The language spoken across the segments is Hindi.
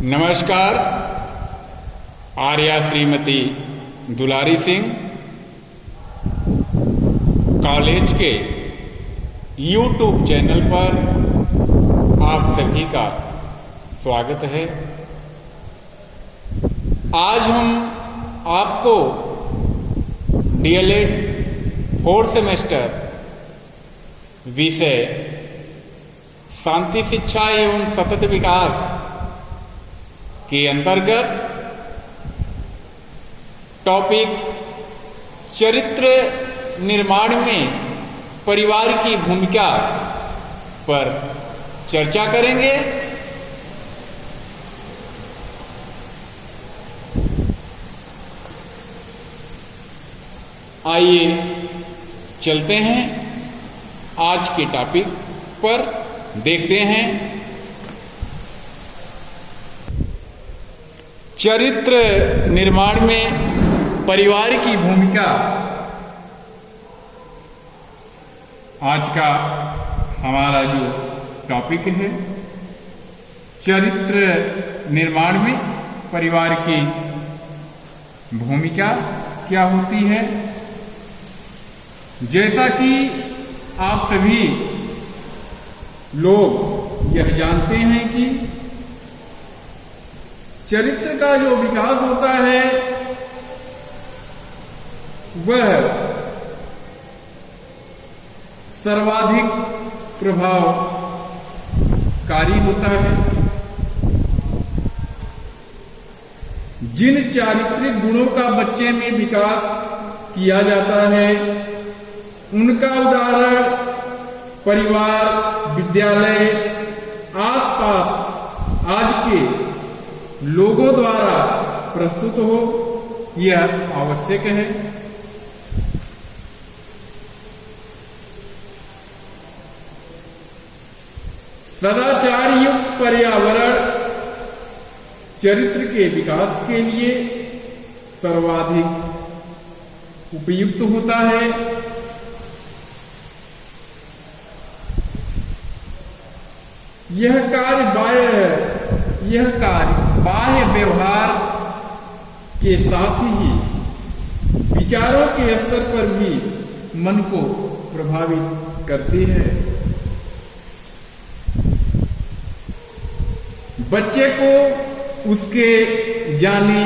नमस्कार। आर्या श्रीमती दुलारी सिंह कॉलेज के YouTube चैनल पर आप सभी का स्वागत है। आज हम आपको DLED 4th सेमेस्टर विषय शांति शिक्षा एवं सतत विकास के अंतर्गत टॉपिक चरित्र निर्माण में परिवार की भूमिका पर चर्चा करेंगे। आइए चलते हैं आज के टॉपिक पर, देखते हैं चरित्र निर्माण में परिवार की भूमिका। आज का हमारा जो टॉपिक है, चरित्र निर्माण में परिवार की भूमिका क्या होती है। जैसा कि आप सभी लोग यह जानते हैं कि चरित्र का जो विकास होता है वह सर्वाधिक प्रभावकारी होता है। जिन चारित्रिक गुणों का बच्चे में विकास किया जाता है उनका उदाहरण परिवार, विद्यालय, आसपास आज के लोगों द्वारा प्रस्तुत हो, यह आवश्यक है। सदाचार युक्त पर्यावरण चरित्र के विकास के लिए सर्वाधिक उपयुक्त होता है। यह कार्य बाह्य व्यवहार के साथ ही विचारों के स्तर पर भी मन को प्रभावित करती है। बच्चे को उसके जाने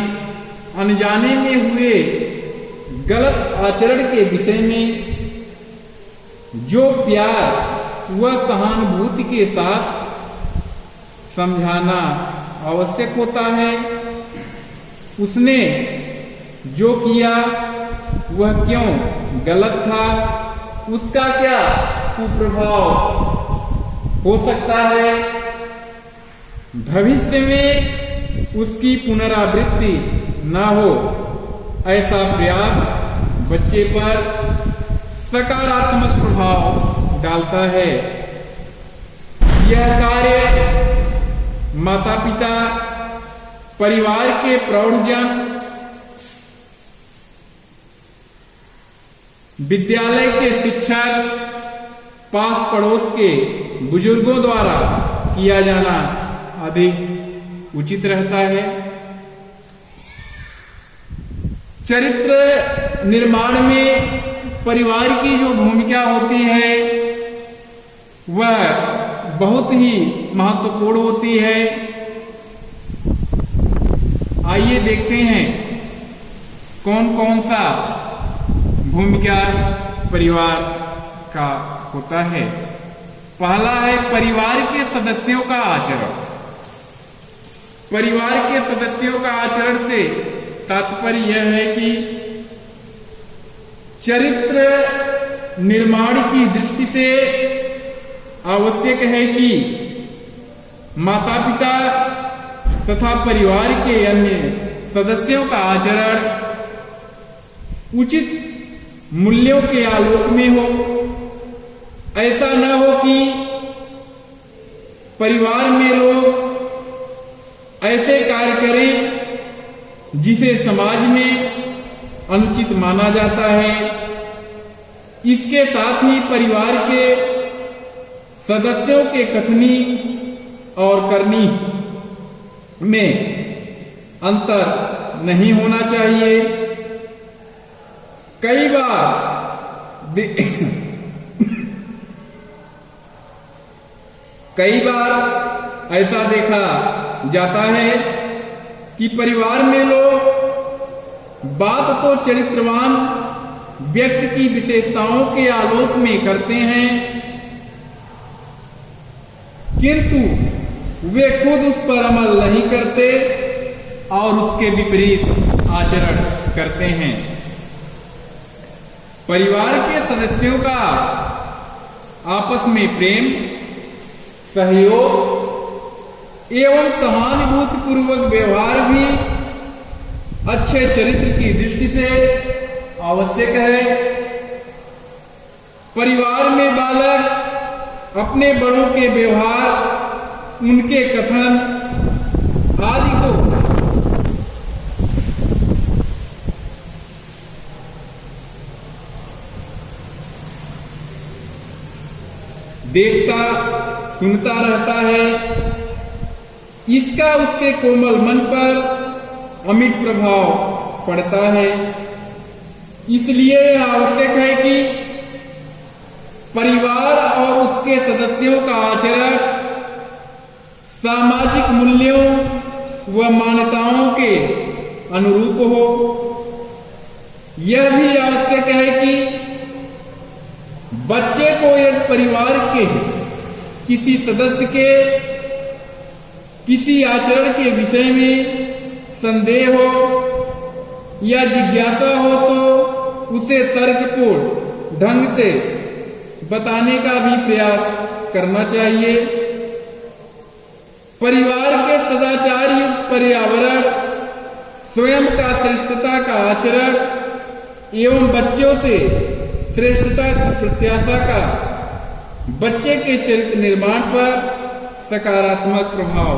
अनजाने में हुए गलत आचरण के विषय में जो प्यार व सहानुभूति के साथ समझाना आवश्यक होता है। उसने जो किया वह क्यों गलत था, उसका क्या कुप्रभाव हो सकता है, भविष्य में उसकी पुनरावृत्ति न हो, ऐसा प्रयास बच्चे पर सकारात्मक प्रभाव डालता है। यह कार्य माता पिता, परिवार के प्रौढ़जन, विद्यालय के शिक्षक, पास पड़ोस के बुजुर्गों द्वारा किया जाना अधिक उचित रहता है। चरित्र निर्माण में परिवार की जो भूमिका होती है वह बहुत ही महत्वपूर्ण होती है। आइए देखते हैं कौन कौन सा भूमिका परिवार का होता है। पहला है परिवार के सदस्यों का आचरण। परिवार के सदस्यों का आचरण से तात्पर्य यह है कि चरित्र निर्माण की दृष्टि से आवश्यक है कि माता पिता तथा परिवार के अन्य सदस्यों का आचरण उचित मूल्यों के आलोक में हो। ऐसा न हो कि परिवार में लोग ऐसे कार्य करें जिसे समाज में अनुचित माना जाता है। इसके साथ ही परिवार के सदस्यों के कथनी और करनी में अंतर नहीं होना चाहिए। कई बार ऐसा देखा जाता है कि परिवार में लोग बात तो चरित्रवान व्यक्ति की विशेषताओं के आलोक में करते हैं, किंतु वे खुद उस पर अमल नहीं करते और उसके विपरीत आचरण करते हैं। परिवार के सदस्यों का आपस में प्रेम, सहयोग एवं सहानुभूति पूर्वक व्यवहार भी अच्छे चरित्र की दृष्टि से आवश्यक है। परिवार में बालक अपने बड़ों के व्यवहार, उनके कथन आदि को देखता सुनता रहता है। इसका उसके कोमल मन पर अमिट प्रभाव पड़ता है। इसलिए यह आवश्यक है कि परिवार और उसके सदस्यों का आचरण सामाजिक मूल्यों व मान्यताओं के अनुरूप हो। यह भी आवश्यक है कि बच्चे को यदि परिवार के किसी सदस्य के किसी आचरण के विषय में संदेह हो या जिज्ञासा हो तो उसे तर्कपूर्ण ढंग से बताने का भी प्रयास करना चाहिए। परिवार के सदाचार युक्त पर्यावरण, स्वयं का श्रेष्ठता का आचरण एवं बच्चों से श्रेष्ठता की प्रत्याशा का बच्चे के चरित्र निर्माण पर सकारात्मक प्रभाव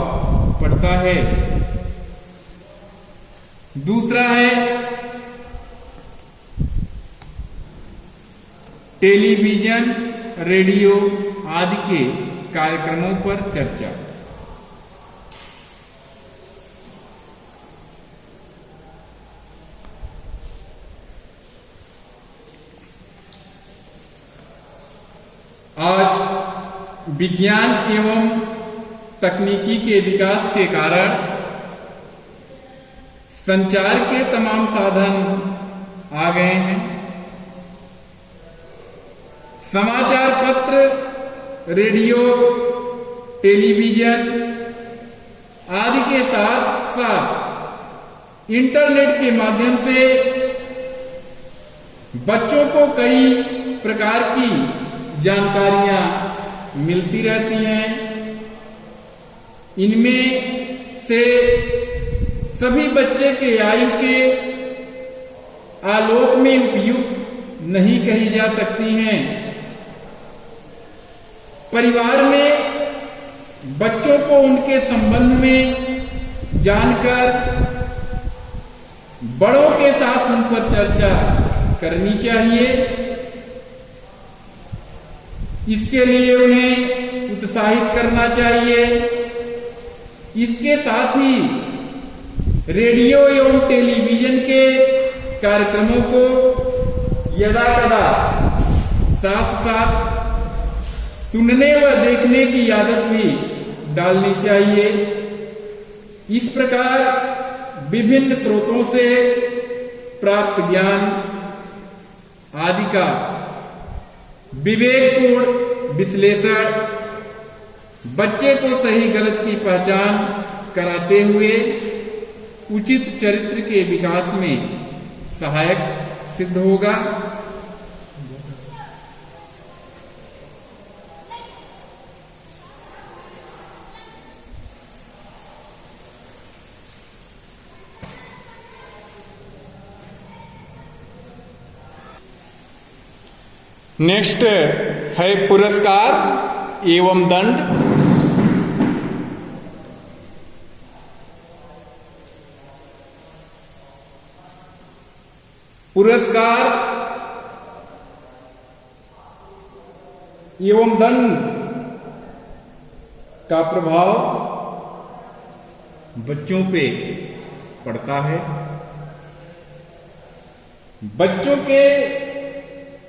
पड़ता है। दूसरा है टेलीविजन, रेडियो आदि के कार्यक्रमों पर चर्चा। आज विज्ञान एवं तकनीकी के विकास के कारण संचार के तमाम साधन आ गए हैं। समाचार पत्र, रेडियो, टेलीविजन आदि के साथ साथ इंटरनेट के माध्यम से बच्चों को कई प्रकार की जानकारियां मिलती रहती हैं। इनमें से सभी बच्चे के आयु के आलोक में उपयुक्त नहीं कही जा सकती हैं। परिवार में बच्चों को उनके संबंध में जानकर बड़ों के साथ उन पर चर्चा करनी चाहिए। इसके लिए उन्हें उत्साहित करना चाहिए। इसके साथ ही रेडियो एवं टेलीविजन के कार्यक्रमों को यदा कदा साथ साथ सुनने व देखने की आदत भी डालनी चाहिए। इस प्रकार विभिन्न स्रोतों से प्राप्त ज्ञान आदि का विवेकपूर्ण विश्लेषण बच्चे को सही गलत की पहचान कराते हुए उचित चरित्र के विकास में सहायक सिद्ध होगा। नेक्स्ट है पुरस्कार एवं दंड। पुरस्कार एवं दंड का प्रभाव बच्चों पे पड़ता है। बच्चों के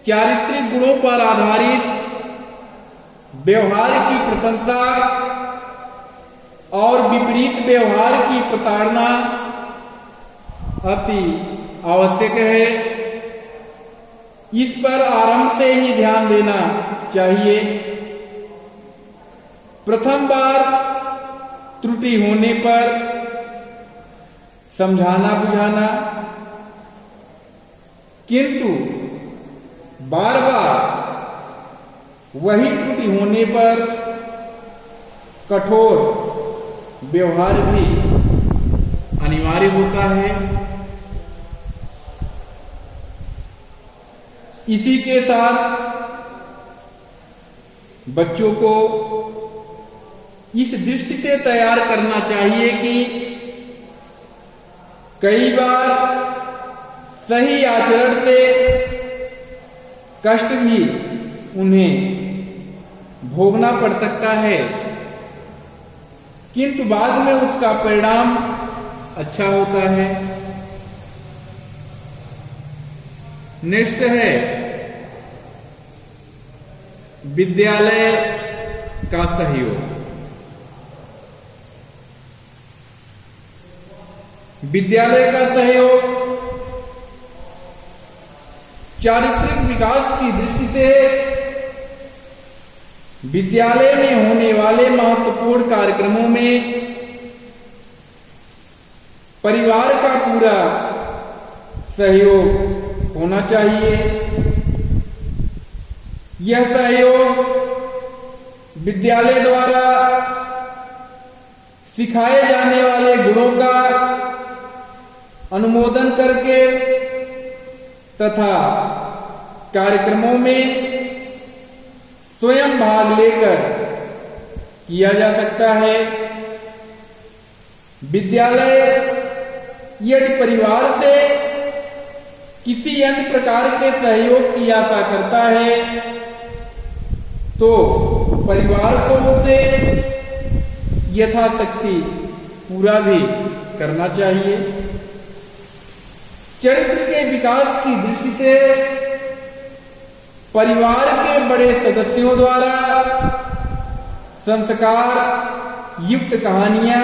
चारित्रिक गुणों पर आधारित व्यवहार की प्रशंसा और विपरीत व्यवहार की प्रताड़ना अति आवश्यक है। इस पर आरंभ से ही ध्यान देना चाहिए। प्रथम बार त्रुटि होने पर समझाना बुझाना, किंतु बार बार वही त्रुटि होने पर कठोर व्यवहार भी अनिवार्य होता है। इसी के साथ बच्चों को इस दृष्टि से तैयार करना चाहिए कि कई बार सही आचरण से कष्ट भी उन्हें भोगना पड़ सकता है, किंतु बाद में उसका परिणाम अच्छा होता है। नेक्स्ट है विद्यालय का सहयोग। विद्यालय का सहयोग चारित्रिक विकास की दृष्टि से विद्यालय में होने वाले महत्वपूर्ण कार्यक्रमों में परिवार का पूरा सहयोग होना चाहिए। यह सहयोग विद्यालय द्वारा सिखाए जाने वाले गुणों का अनुमोदन करके तथा कार्यक्रमों में स्वयं भाग लेकर किया जा सकता है। विद्यालय यदि परिवार से किसी अन्य प्रकार के सहयोग की आशा करता है तो परिवार को उसे यथाशक्ति पूरा भी करना चाहिए। चरित्र के विकास की दृष्टि से परिवार के बड़े सदस्यों द्वारा संस्कार युक्त कहानियां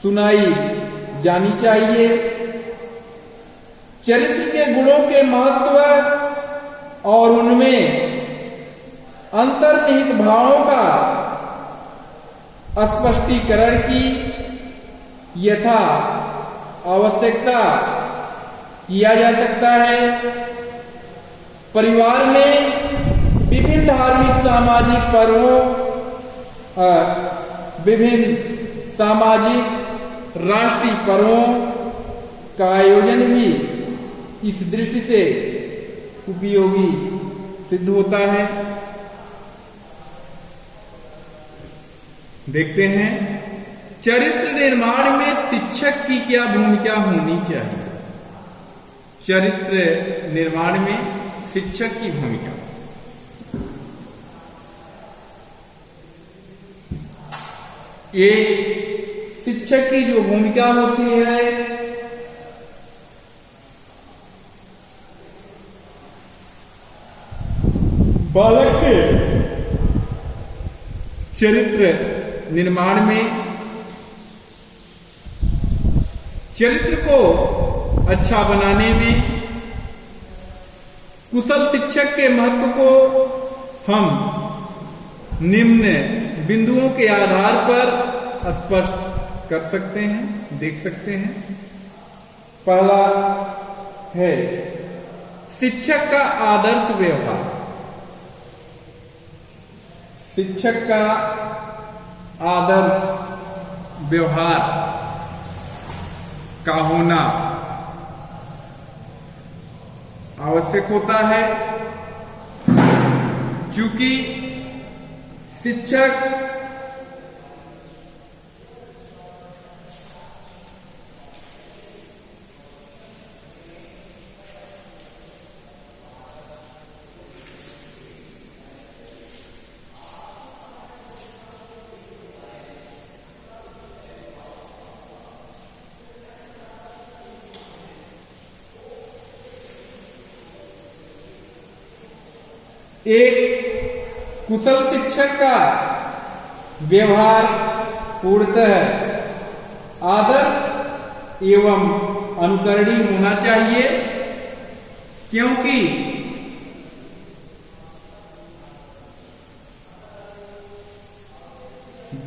सुनाई जानी चाहिए। चरित्र के गुणों के महत्व और उनमें अंतर्निहित भावों का स्पष्टीकरण की यथा आवश्यकता किया जा सकता है। परिवार में विभिन्न धार्मिक सामाजिक पर्वों, विभिन्न सामाजिक राष्ट्रीय पर्वों का आयोजन भी इस दृष्टि से उपयोगी सिद्ध होता है। देखते हैं चरित्र निर्माण में शिक्षक की क्या भूमिका होनी चाहिए। चरित्र निर्माण में शिक्षक की भूमिका, एक शिक्षक की जो भूमिका होती है बालक के चरित्र निर्माण में, चरित्र को अच्छा बनाने में कुशल शिक्षक के महत्व को हम निम्न बिंदुओं के आधार पर स्पष्ट कर सकते हैं, देख सकते हैं। पहला है शिक्षक का आदर्श व्यवहार। शिक्षक का आदर्श व्यवहार का होना आवश्यक होता है, क्योंकि शिक्षक एक कुशल शिक्षक का व्यवहार पूर्णतः आदर्श एवं अनुकरणीय होना चाहिए, क्योंकि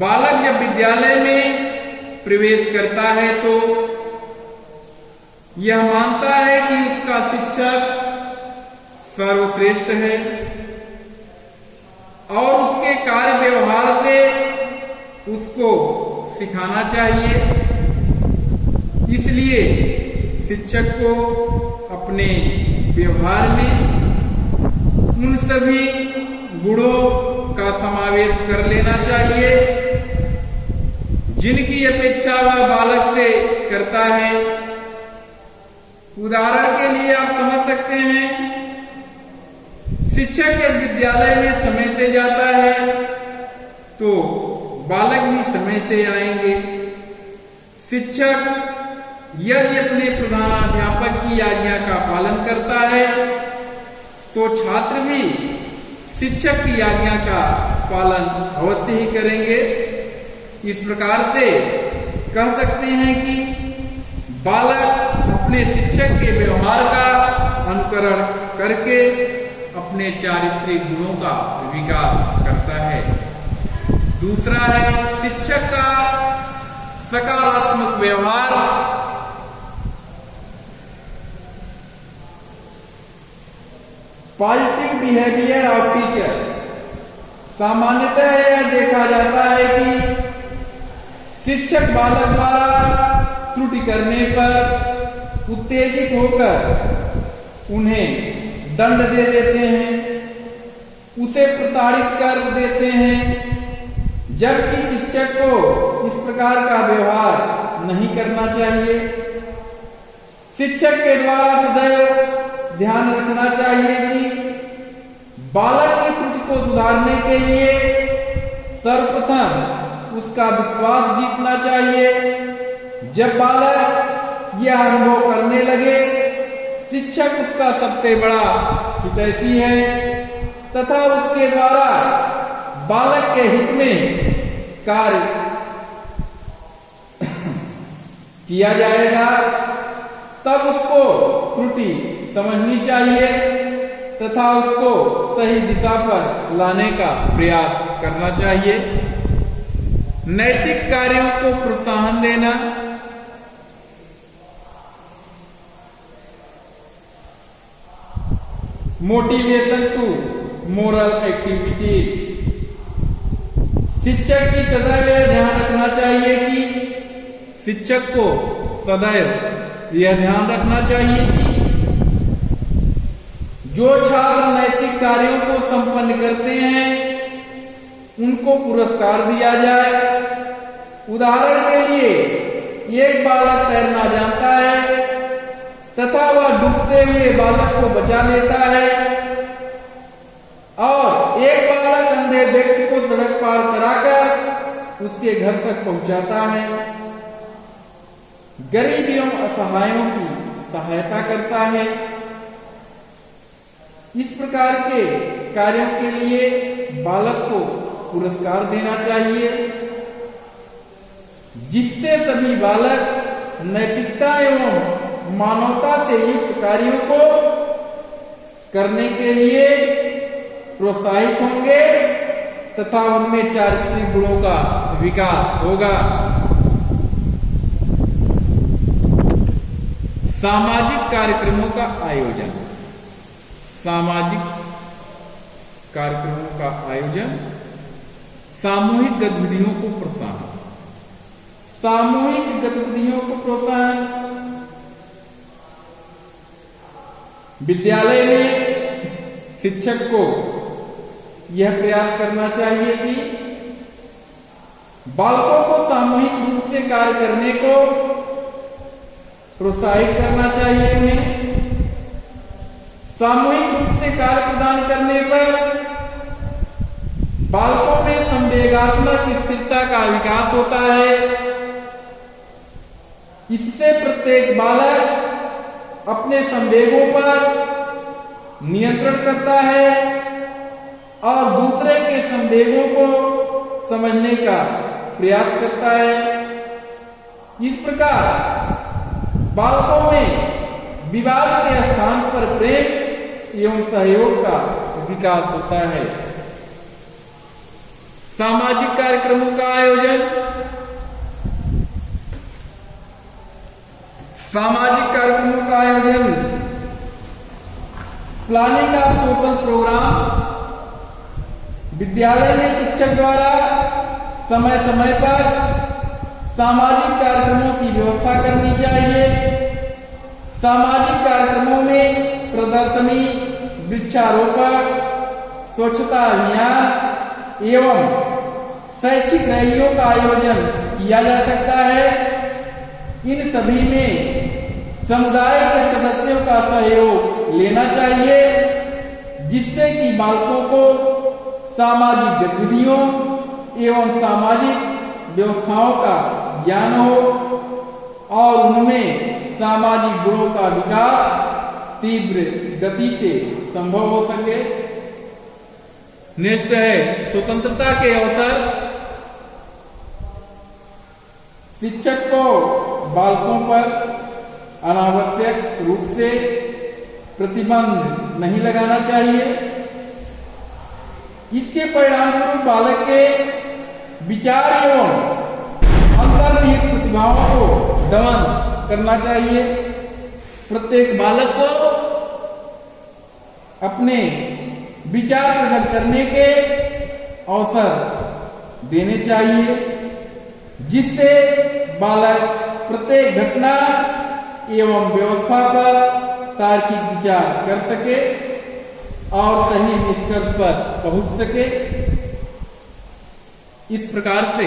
बालक जब विद्यालय में प्रवेश करता है तो यह मानता है कि उसका शिक्षक सर्वश्रेष्ठ है और उसके कार्य व्यवहार से उसको सिखाना चाहिए। इसलिए शिक्षक को अपने व्यवहार में उन सभी गुणों का समावेश कर लेना चाहिए जिनकी अपेक्षा वह बालक से करता है। उदाहरण के लिए आप समझ सकते हैं, शिक्षक यदि विद्यालय में समय से जाता है तो बालक भी समय से आएंगे। शिक्षक यदि अपने प्रधानाध्यापक की आज्ञा का पालन करता है तो छात्र भी शिक्षक की आज्ञा का पालन अवश्य ही करेंगे। इस प्रकार से कह सकते हैं कि बालक अपने शिक्षक के व्यवहार का अनुकरण करके अपने चारित्रिक गुणों का विकास करता है। दूसरा है शिक्षक का सकारात्मक व्यवहार। Positive behaviour of teacher. सामान्यतः यह देखा जाता है कि शिक्षक बालक द्वारा त्रुटि करने पर उत्तेजित होकर उन्हें दंड दे देते हैं, उसे प्रताड़ित कर देते हैं, जबकि शिक्षक को इस प्रकार का व्यवहार नहीं करना चाहिए। शिक्षक के द्वारा सदैव ध्यान रखना चाहिए कि बालक की त्रुटि को सुधारने के लिए सर्वप्रथम उसका विश्वास जीतना चाहिए। जब बालक यह अनुभव करने लगे शिक्षक उसका सबसे बड़ा हितैषी है तथा उसके द्वारा बालक के हित में कार्य किया जाएगा, तब उसको त्रुटि समझनी चाहिए तथा उसको सही दिशा पर लाने का प्रयास करना चाहिए। नैतिक कार्यों को प्रोत्साहन देना। Motivation to moral activities. शिक्षक की सदैव ध्यान रखना चाहिए कि शिक्षक को सदैव यह ध्यान रखना चाहिए कि जो छात्र नैतिक कार्यों को संपन्न करते हैं उनको पुरस्कार दिया जाए। उदाहरण के लिए एक बालक तैरना जानता है तथा वह डूबते हुए बालक को बचा लेता है और एक बालक अंधे व्यक्ति को सड़क पार कराकर उसके घर तक पहुंचाता है, गरीब एवं असहायों की सहायता करता है। इस प्रकार के कार्यों के लिए बालक को पुरस्कार देना चाहिए, जिससे सभी बालक नैतिकता एवं मानवता से युक्त कार्यों को करने के लिए प्रोत्साहित होंगे तथा उनमें चारित्रिक गुणों का विकास होगा। सामाजिक कार्यक्रमों का आयोजन। सामाजिक कार्यक्रमों का आयोजन। सामूहिक गतिविधियों को प्रोत्साहन। सामूहिक गतिविधियों को प्रोत्साहन। विद्यालय में शिक्षक को यह प्रयास करना चाहिए कि बालकों को सामूहिक रूप से कार्य करने को प्रोत्साहित करना चाहिए। उन्हें सामूहिक रूप से कार्य प्रदान करने पर बालकों में संवेगात्मक स्थिरता का विकास होता है। इससे प्रत्येक बालक अपने संवेगों पर नियंत्रण करता है और दूसरे के संदेहों को समझने का प्रयास करता है। इस प्रकार बालकों में विवाद के स्थान पर प्रेम एवं सहयोग का विकास होता है। सामाजिक कार्यक्रमों का आयोजन। सामाजिक कार्यक्रमों का आयोजन प्लानिंग ऑफ सोशल प्रोग्राम। विद्यालय में शिक्षक द्वारा समय समय पर सामाजिक कार्यक्रमों की व्यवस्था करनी चाहिए। सामाजिक कार्यक्रमों में प्रदर्शनी, वृक्षारोपण, स्वच्छता अभियान एवं शैक्षिक रैलियों का आयोजन किया जा सकता है। इन सभी में समुदाय के सदस्यों का सहयोग लेना चाहिए, जिससे कि बालकों को सामाजिक गतिविधियों एवं सामाजिक व्यवस्थाओं का ज्ञान हो और उनमें सामाजिक गुणों का विकास तीव्र गति से संभव हो सके। नेक्स्ट है स्वतंत्रता के अवसर। शिक्षक को बालकों पर अनावश्यक रूप से प्रतिबंध नहीं लगाना चाहिए। इसके परिणाम स्वरूप बालक के विचार एवं अंतर्निहित प्रतिभाओं को दमन करना चाहिए। प्रत्येक बालक को अपने विचार प्रकट करने के अवसर देने चाहिए, जिससे बालक प्रत्येक घटना एवं व्यवस्था पर तार्किक विचार कर सके और सही निष्कर्ष पर पहुंच सके। इस प्रकार से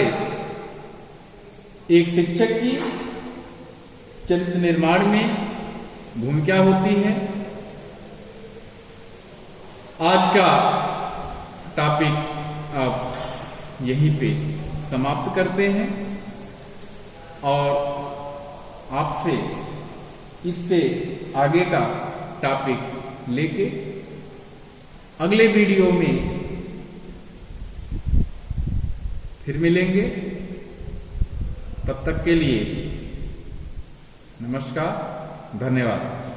एक शिक्षक की चरित्र निर्माण में भूमिका होती है। आज का टॉपिक अब यहीं पे समाप्त करते हैं और आपसे इससे आगे का टॉपिक लेके अगले वीडियो में फिर मिलेंगे। तब तक के लिए नमस्कार, धन्यवाद।